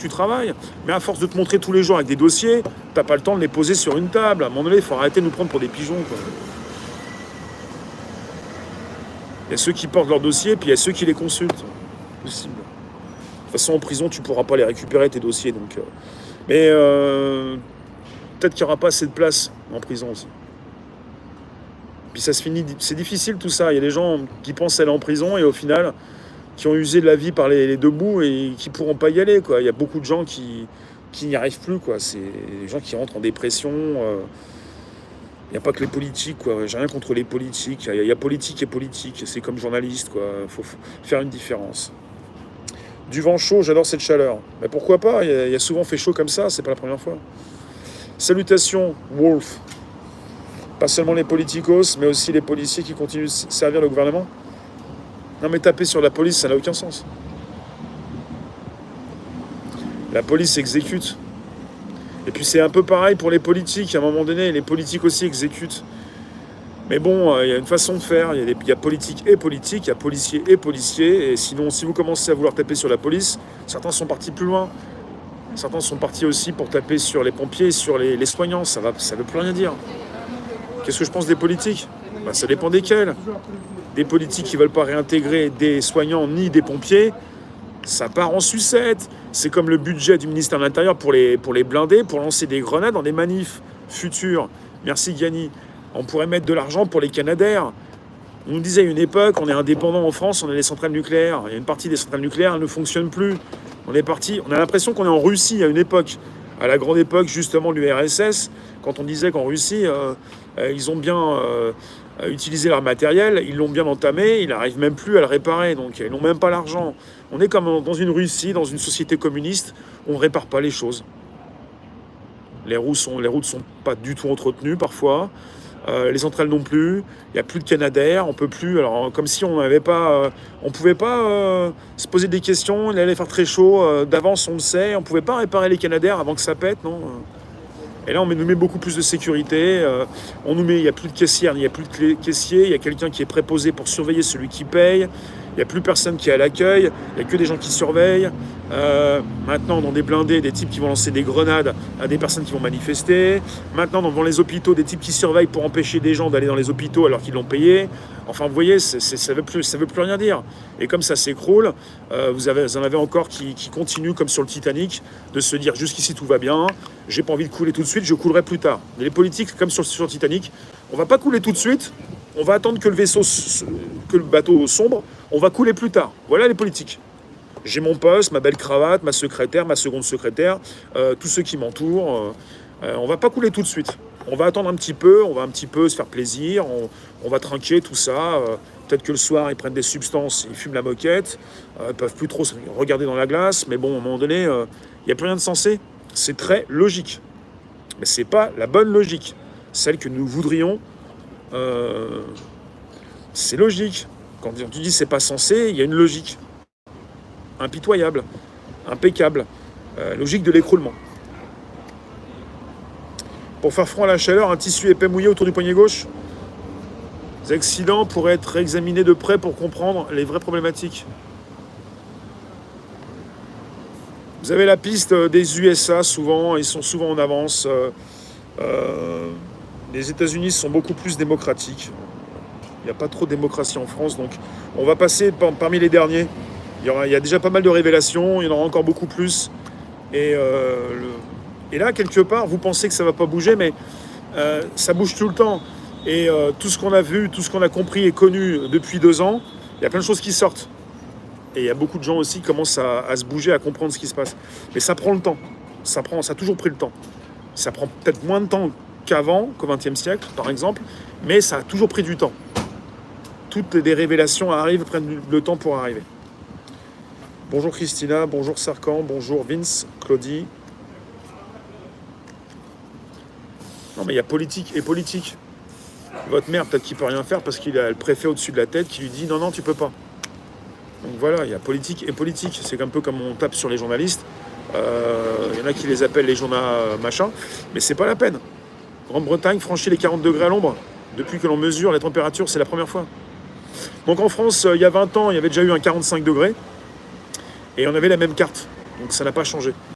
tu travailles. Mais à force de te montrer tous les jours avec des dossiers, t'as pas le temps de les poser sur une table. À un moment donné, il faut arrêter de nous prendre pour des pigeons, quoi. Il y a ceux qui portent leurs dossiers, puis il y a ceux qui les consultent. Possible. De toute façon, en prison, tu pourras pas les récupérer, tes dossiers. Donc, mais peut-être qu'il n'y aura pas assez de place en prison aussi. Puis ça se finit, c'est difficile tout ça. Il y a des gens qui pensent aller en prison et au final, qui ont usé de la vie par les deux bouts et qui pourront pas y aller, quoi. Il y a beaucoup de gens qui n'y arrivent plus, quoi. C'est des gens qui rentrent en dépression. Il n'y a pas que les politiques, quoi. J'ai rien contre les politiques. Il y a politique et politique. C'est comme journaliste, quoi. Il faut faire une différence. Du vent chaud, j'adore cette chaleur. Mais pourquoi pas? Il y a souvent fait chaud comme ça, c'est pas la première fois. Salutations, Wolf. Pas seulement les politicos, mais aussi les policiers qui continuent de servir le gouvernement. Non mais taper sur la police, ça n'a aucun sens. La police exécute. Et puis c'est un peu pareil pour les politiques. À un moment donné, les politiques aussi exécutent. Mais bon, il y a une façon de faire. Il y a politique, il y a policier et policier. Et sinon, si vous commencez à vouloir taper sur la police, certains sont partis plus loin. Certains sont partis aussi pour taper sur les pompiers, sur les soignants. Ça veut plus rien dire. Qu'est-ce que je pense des politiques? Ça dépend desquels. Des politiques qui ne veulent pas réintégrer des soignants ni des pompiers, ça part en sucette. C'est comme le budget du ministère de l'Intérieur pour les blinder, pour lancer des grenades dans des manifs futurs. Merci Gianni. On pourrait mettre de l'argent pour les Canadaires. On nous disait à une époque, on est indépendant en France, on a des centrales nucléaires. Il y a une partie des centrales nucléaires, elles ne fonctionnent plus. On a l'impression qu'on est en Russie à une époque. À la grande époque justement de l'URSS, quand on disait qu'en Russie, ils ont bien utilisé leur matériel, ils l'ont bien entamé, ils n'arrivent même plus à le réparer, donc ils n'ont même pas l'argent. On est comme dans une Russie, dans une société communiste, on ne répare pas les choses. Les routes sont pas du tout entretenues parfois, les centrales non plus, il n'y a plus de Canadair, on peut plus, alors comme si on n'avait pas, on pouvait pas se poser des questions, il allait faire très chaud, d'avance on le sait, on pouvait pas réparer les Canadair avant que ça pète, non. Et là, on nous met beaucoup plus de sécurité. Il n'y a plus de caissière, il n'y a plus de caissier. Il y a quelqu'un qui est préposé pour surveiller celui qui paye. Il n'y a plus personne qui est à l'accueil. Il n'y a que des gens qui surveillent. Maintenant, dans des blindés, des types qui vont lancer des grenades à des personnes qui vont manifester. Maintenant, dans les hôpitaux, des types qui surveillent pour empêcher des gens d'aller dans les hôpitaux alors qu'ils l'ont payé. Enfin, vous voyez, ça veut plus rien dire. Et comme ça s'écroule, vous en avez encore qui continuent, comme sur le Titanic, de se dire jusqu'ici tout va bien, j'ai pas envie de couler tout de suite, je coulerai plus tard. Mais les politiques, comme sur le Titanic, on va pas couler tout de suite, on va attendre que le bateau sombre, on va couler plus tard. Voilà les politiques. J'ai mon poste, ma belle cravate, ma secrétaire, ma seconde secrétaire, tous ceux qui m'entourent. On va pas couler tout de suite. On va attendre un petit peu, on va un petit peu se faire plaisir, on va trinquer tout ça. Peut-être que le soir, ils prennent des substances, ils fument la moquette, ils peuvent plus trop se regarder dans la glace, mais bon, à un moment donné, il n'y a plus rien de sensé. C'est très logique. Mais c'est pas la bonne logique. Celle que nous voudrions, c'est logique. Quand tu dis c'est pas sensé, il y a une logique. Impitoyable, impeccable, logique de l'écroulement. Pour faire front à la chaleur, un tissu épais mouillé autour du poignet gauche. Les accidents pourraient être examinés de près pour comprendre les vraies problématiques. Vous avez la piste des USA souvent, ils sont souvent en avance. Les États-Unis sont beaucoup plus démocratiques. Il n'y a pas trop de démocratie en France, donc on va passer parmi les derniers. Il y a déjà pas mal de révélations, il y en aura encore beaucoup plus. Et là, quelque part, vous pensez que ça ne va pas bouger, mais ça bouge tout le temps. Et tout ce qu'on a vu, tout ce qu'on a compris et connu depuis 2 ans, il y a plein de choses qui sortent. Et il y a beaucoup de gens aussi qui commencent à se bouger, à comprendre ce qui se passe. Mais ça prend le temps. Ça a toujours pris le temps. Ça prend peut-être moins de temps qu'avant, qu'au XXe siècle, par exemple, mais ça a toujours pris du temps. Toutes les révélations arrivent, prennent le temps pour arriver. Bonjour Christina, bonjour Sarkan, bonjour Vince, Claudie. Non mais il y a politique et politique. Votre mère, peut-être qu'il ne peut rien faire parce qu'il a le préfet au-dessus de la tête qui lui dit non, tu peux pas. Donc voilà, il y a politique et politique. C'est un peu comme on tape sur les journalistes. Il y en a qui les appellent les journaux machin, mais c'est pas la peine. Grande-Bretagne franchit les 40 degrés à l'ombre. Depuis que l'on mesure la température, c'est la première fois. Donc en France, il y a 20 ans, il y avait déjà eu un 45 degrés. Et on avait la même carte. Donc ça n'a pas changé.